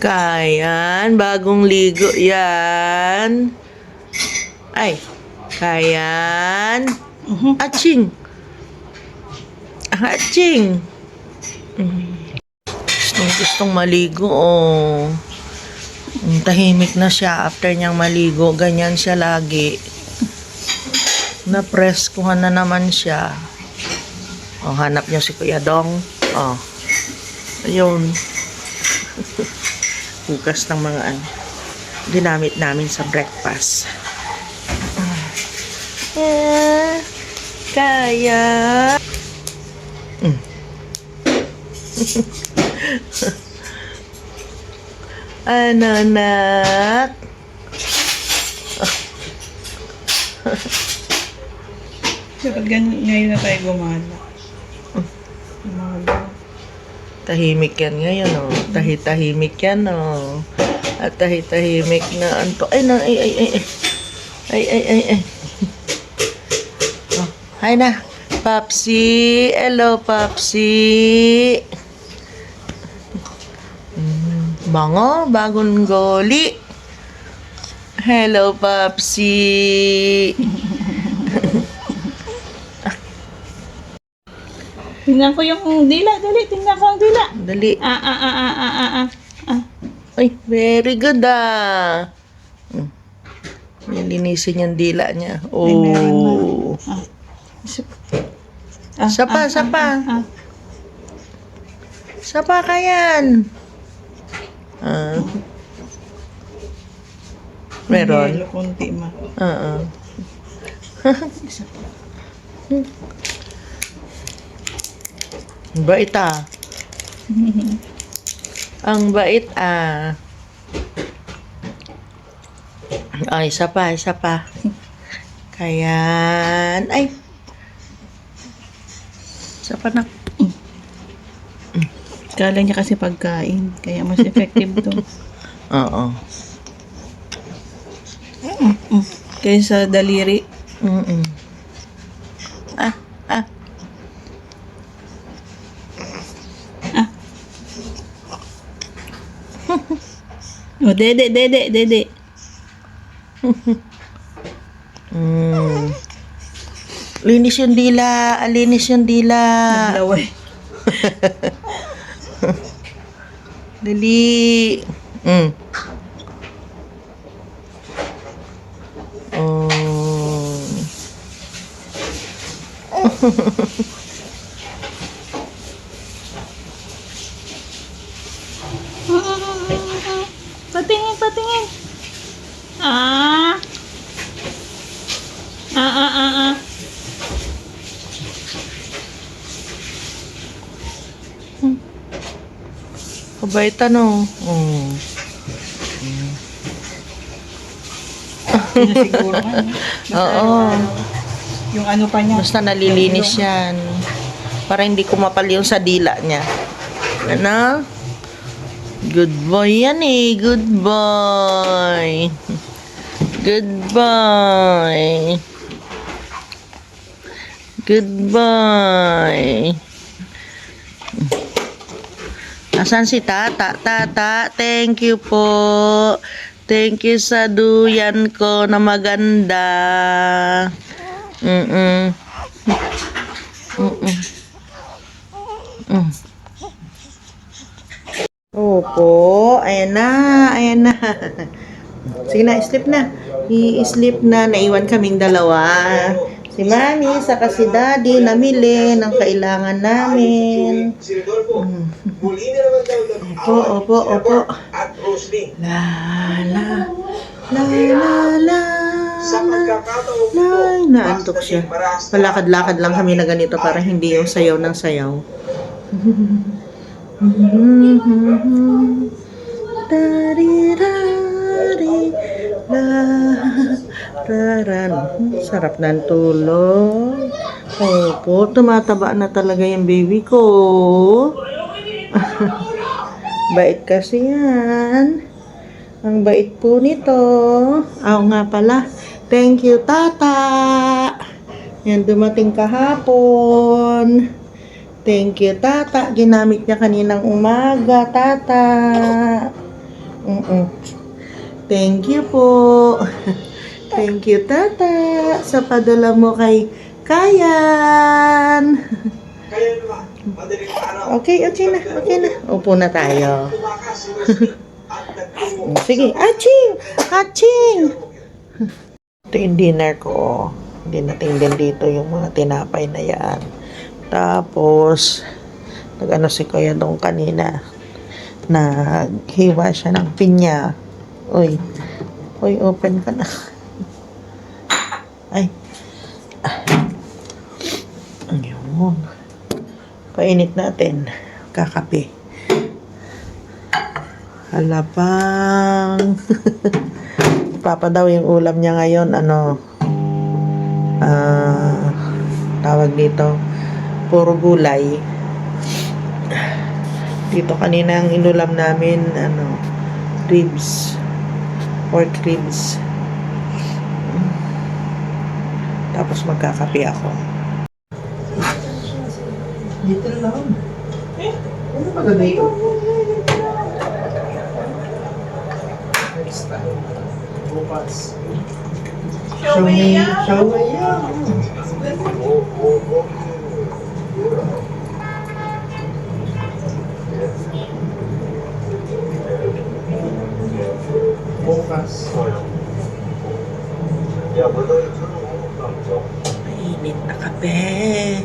Kayan, bagong ligo yan. Ay, Kayan. Aching. Aching. Gustong maligo, oh. Tahimik na siya after niyang maligo. Ganyan siya lagi. Na-press ko na naman siya. Oh, hanap niya si Kuya Dong. Oh. Ayun. Hugas ng mga ginamit namin sa breakfast. Kaya. Ano, anak? Dapat ngayon na tayo gumala. Tahimik yan ngayon, oh. Tahimik yan, oh. At tahimik na anto. Ay, na, ay. Oh, hi na. Papsi. Hello, Papsi. Bango, bagong goli. Hello, Papsi. Tingnan ko yung dila, dali. Tingnan ko ang dila. Dali. Ay, very good, Nilinisin yung dila niya. Ay, meron na. Oh. Sapa. Sapa ka yan. Meron. Yelo, konti ma. Ang bait, Ang bait, Ay, isa pa. Kayan. Ay. Isa pa na. Kala niya kasi pagkain. Kaya mas effective to. Oo. Kaysa daliri. Oh, dede. Linis yung dila. Naglaway. Dali. Oh. Patingin. Kabait, ano? Siguro nga. Oo. Yung ano pa niya. Basta nalilinis yan. Para hindi kumapal yung sa dila niya. Ano? Good boy yan, Good boy. Asan si Tata? Tata, thank you po. Thank you sa duyan ko na maganda. Opo, ayan na. Sige na, sleep na. I-sleep na, naiwan kaming dalawa. Si Mami, saka si Daddy, namili ng kailangan namin. Opo. La. Naantok siya. Palakad-lakad lang kami na ganito para hindi yung sayaw ng sayaw. Sarap ng tulog. Opo, tumataba na talaga yung baby ko. Bait kasi yan. Ang bait po nito. Nga pala. Thank you, Tata. Yan, dumating kahapon. Thank you, Tata. Ginamit niya kaninang umaga, Tata. Mm. Thank you po. Thank you, Tata, sa padala mo kay Kayan. Okay, okay na, okay na. Upo na tayo. Sige, aching! Aching! Ito yung dinner ko. Hindi natin din dito yung mga tinapay na yan. Tapos, nag-ano si Kuya Dong kanina. Naghiwa siya ng pinya. Uy, open ka na. Ay. Ayun. Painit natin. Kakape. Halapang. Papa daw yung ulam niya ngayon. Tawag dito. Puro gulay. Dito kanina ang inulam namin, ribs. Pork ribs. Tapos magkakape ako. Dito lang. Ano ba gagawin ko? Next time. Bukas. Shawaya. Bukas. Mainit na kape.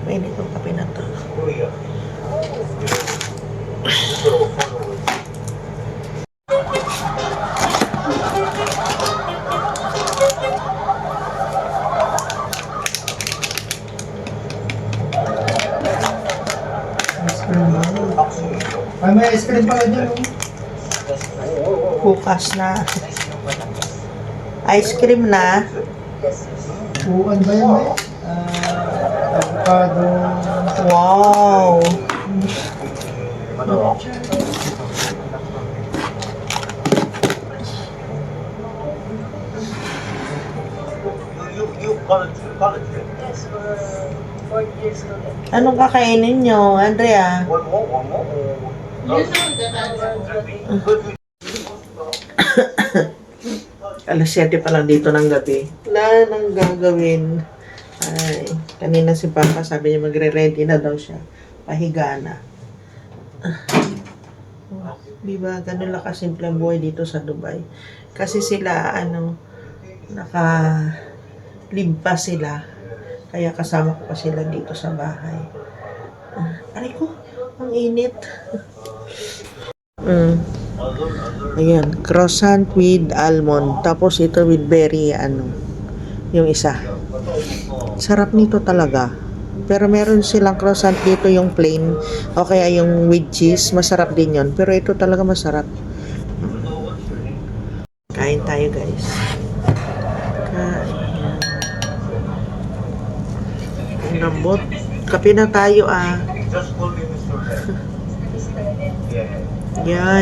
Mainit ang kape na to. Ay, may ice cream pala dyan. Bukas na. Ice cream na. Buwan ba yan, may? Avocado. Wow. Anong kakainin nyo, Andrea? Alas 7 pa lang dito ng gabi. Wala nang gagawin. Ay, kanina si Papa sabi niya magre-ready na daw siya. Pahiga na. Diba, ganun lang kasimple ang buhay dito sa Dubai. Kasi sila, naka-live pa sila. Kaya kasama ko pa sila dito sa bahay. Aray ko, ang init. Ayan, croissant with almond. Tapos ito with berry, yung isa. Sarap nito talaga. Pero meron silang croissant dito yung plain o kaya yung with cheese. Masarap din yon. Pero ito talaga masarap. Kain tayo, guys. Kain. Ang lambot. Kape na tayo, Yeah.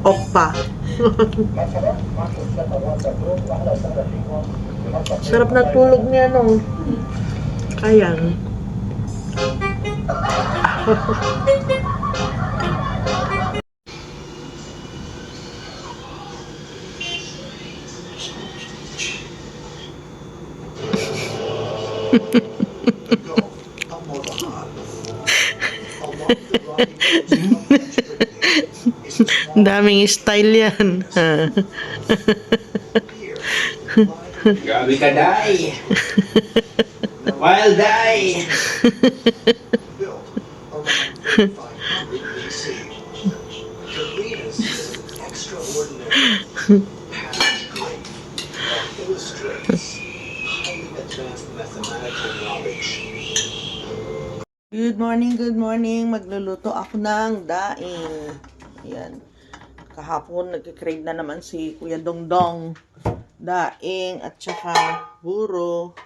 Oppa. Sarap na tulog niya, no? Kayan. Daming style yan. Grabe ka, Day! Wild Day! Good morning. Magluluto ako ng daing. Ayan. Kahapon, nagkikrave na naman si Kuya Dongdong. Daing at saka buro.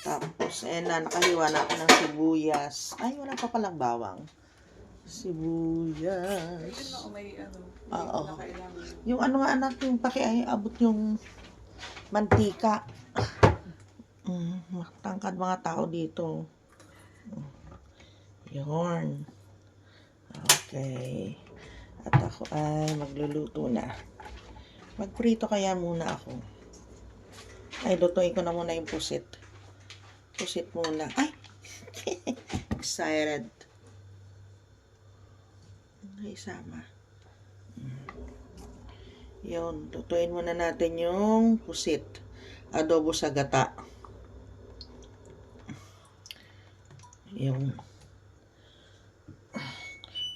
Tapos, nakahiwa na ako ng sibuyas. Ay, wala pa palang bawang. Sibuyas. Ayun na, may ano. Oo. Na kailangan. Yung ano nga anak, yung pakiabot yung mantika. Matangkad mga tao dito. Yun. Okay. At ako ay magluluto na. Magprito kaya muna ako. Ay, lutuin ko na muna yung pusit. Pusit muna. Ay! Excited. Ay, sama. Yun, lutuin muna natin yung pusit. Adobo sa gata. Yung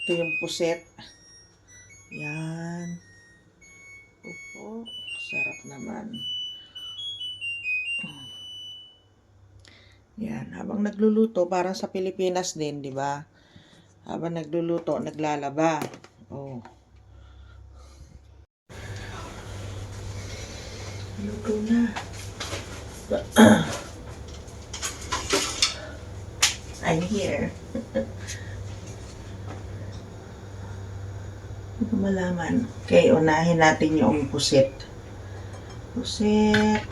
ito yung puset. Yan. Opo, sarap naman. Yan, habang nagluluto, parang sa Pilipinas din, di ba? Habang nagluluto, naglalaba. Oh. Luto na. I'm here. Hindi ko malaman. Okay, unahin natin yung pusit. Pusit.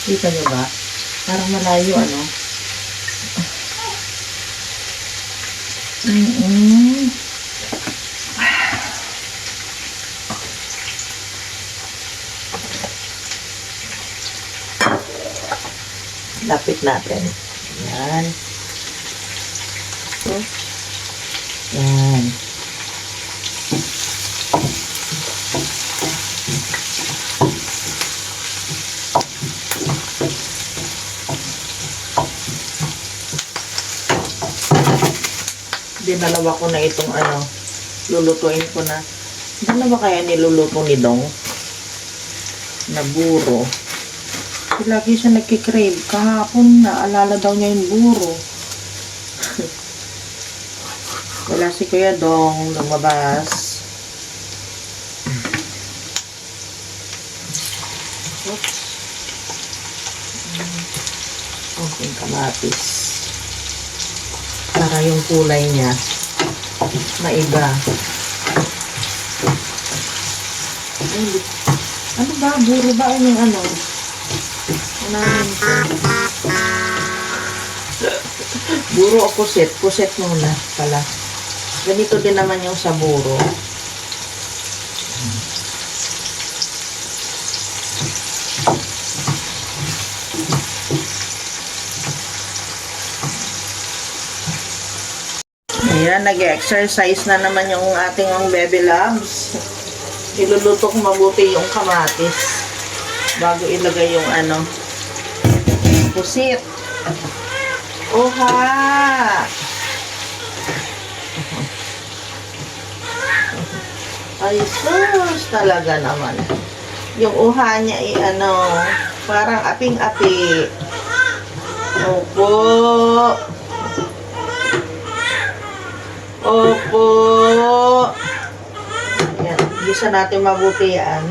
Kita nyo ba? Parang malayo, ano? Lapit natin. Yan. Yan. Dinalawa ko na itong ano, lulutuin ko na. Dalawa kaya niluluto ni Dong? Na buro. Lagi siya nagkikrave. Kahapon na, alala daw niya yung buro. Wala si Kuya Dong, lumabas. Oops. Konting kamatis. Para yung kulay niya maiba. Ano ba? Buro ba yung ano? Unahin ko. Buro o puset? Puset muna pala. Ganito din naman yung sa buro. Ayan, nag-exercise na naman yung ating baby loves. Iluluto ko mabuti yung kamatis bago ilagay yung ano, pusit. Oha! Ay, sus! Talaga naman. Yung uha niya ay ano, parang aping-api. Opo! Opo! Yan, gisa natin mabuti yan.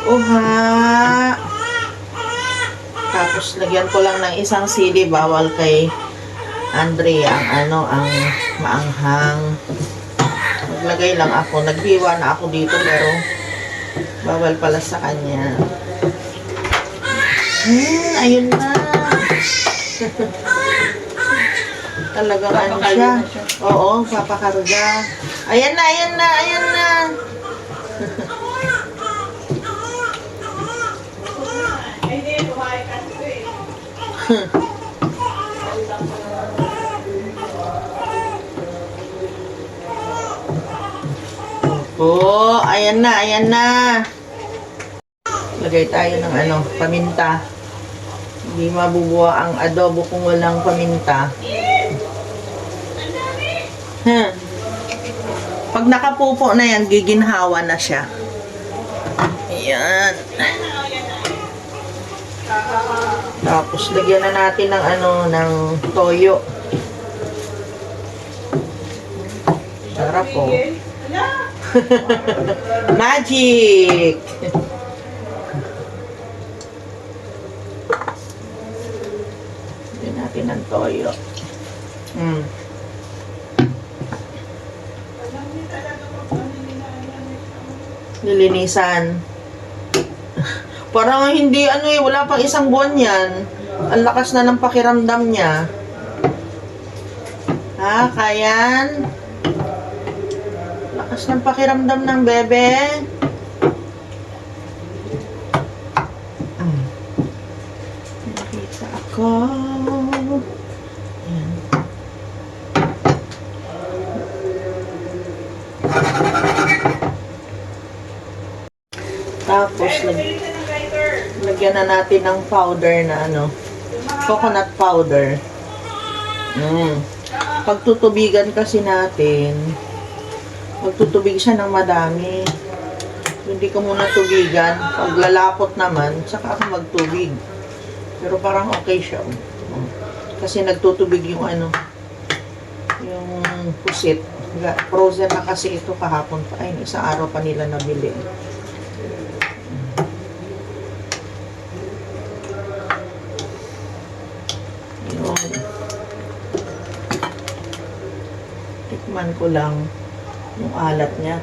Uha! Tapos lagyan ko lang ng isang sili, bawal kay Andrea ang ano, ang maanghang. Maglagay lang ako, naghiwa na ako dito pero bawal pala sa kanya. Ayun na. Talagang ano siya. Oo, papakarga. Ayan na, ayan na, ayan na. Oh, ayan na, ayan na. Lagay tayo ng ano, paminta. Hindi mabubuo ang adobo kung walang paminta. Pag nakapupo na yan, giginhawa na siya. Ayan. Tapos lagyan na natin ng ano, ng toyo. Sarap po. Magic! Lagyan natin ng toyo. Nilinisan. Parang hindi wala pang isang buwan yan. Ang lakas na ng pakiramdam niya. Ha, Kayan? Lakas ng pakiramdam ng bebe. Nakita ako. Ayan. Tapos, lagyan na natin ng powder na coconut powder. Pagtutubigan kasi natin, magtutubig siya ng madami. Hindi ko muna tubigan. Pag lalapot naman, saka ako magtubig. Pero parang okay siya. Kasi nagtutubig yung yung pusit. Frozen na kasi ito kahapon pa. Ay, isang araw pa nila nabili. Tikman ko lang yung alat niya.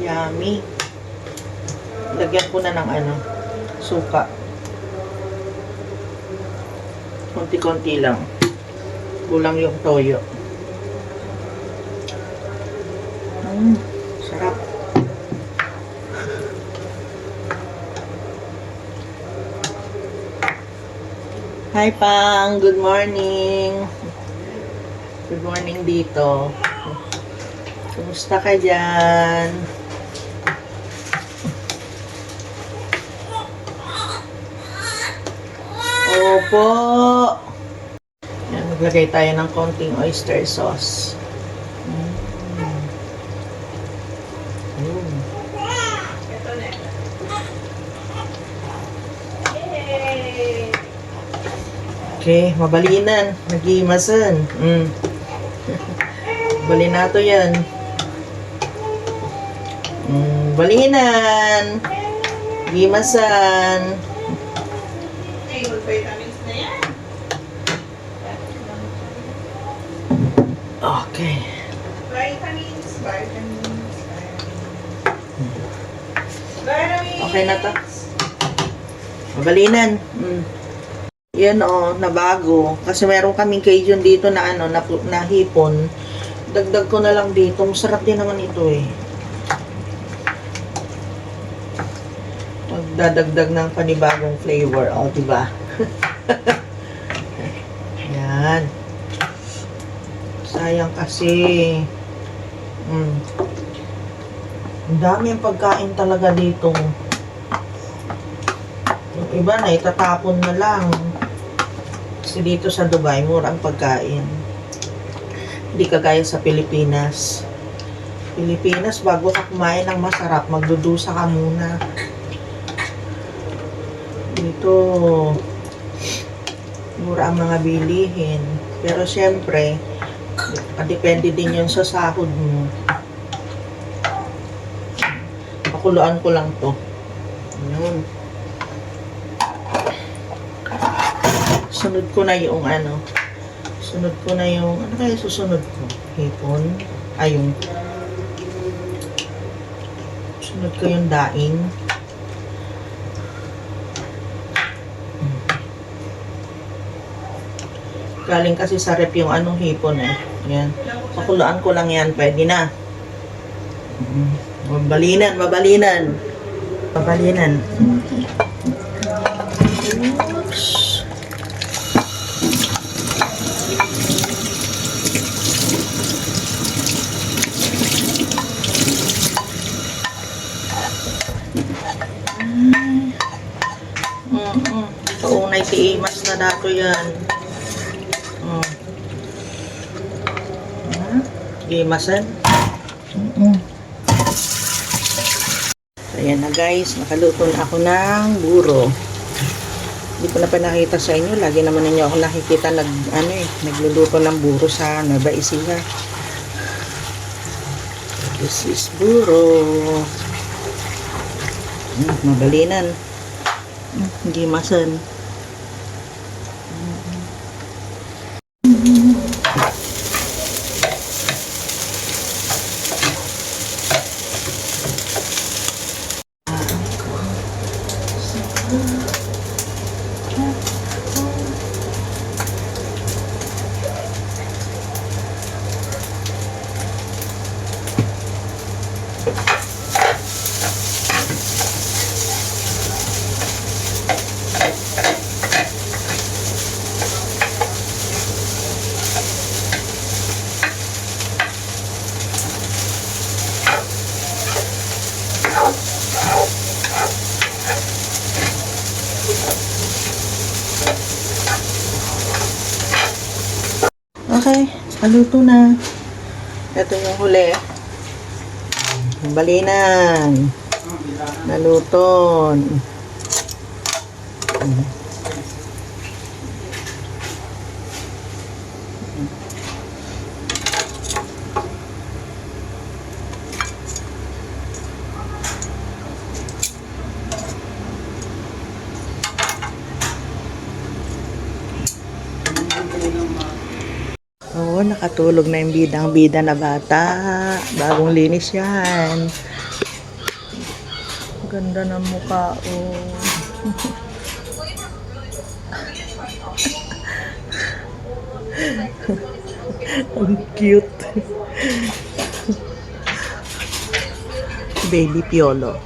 Yummy. Lagyan ko na ng suka. Konti-konti lang. Kulang yung toyo. Sarap. Hi, Pang. Good morning. Good morning dito. Kumusta ka dyan? Opo. Yan, maglagay tayo ng konting oyster sauce. Okay, mabalinan. Nag-iimasan. Balinato yan. Balinan. Nag-iimasan. Vitamins na yan. Okay. Vitamins. Okay na to. Mabalinan. Yan nabago. Kasi meron kaming Cajun dito na na hipon. Dagdag ko na lang dito. Masarap din naman ito eh. Magdadagdag ng panibagong flavor. Diba? Yan. Sayang kasi. Ang dami ang pagkain talaga dito. Yung iba na itatapon na lang. Kasi dito sa Dubai, murang pagkain. Hindi kagaya sa Pilipinas. Pilipinas, bago ka kumain ng masarap, magdudusa ka muna. Dito, mura ang mga bilihin. Pero syempre, depende din yun sa sahod mo. Pakuluan ko lang to. Yun. Sunod ko na yung sunod ko na yung kaya susunod ko? Hipon. Yung sunod ko yung daing. Galing kasi sa rep yung hipon yan. Pakuluan ko lang yan, pwede na. Mabalinan. Oops. Paunay tiimas na dato yan. Imasan. So, ayan na guys. Nakaluto na ako ng buro. Hindi ko na pa nakita sa inyo. Lagi naman ninyo ako nakikita nagluluto ng buro sa Nueva Ecija. This is buro. Madalinan. Gimasan. Okay, naluto na. Ito yung huli. Yung balinan. Naluton. Oo, nakatulog na yung bidang-bida na bata. Bagong linis yan. Ganda ng mukha, oh. Ang cute. Baby Piolo.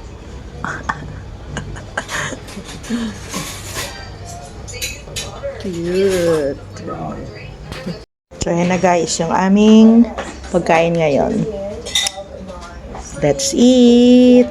Cute. So, ayan na guys, yung aming pagkain ngayon. That's it.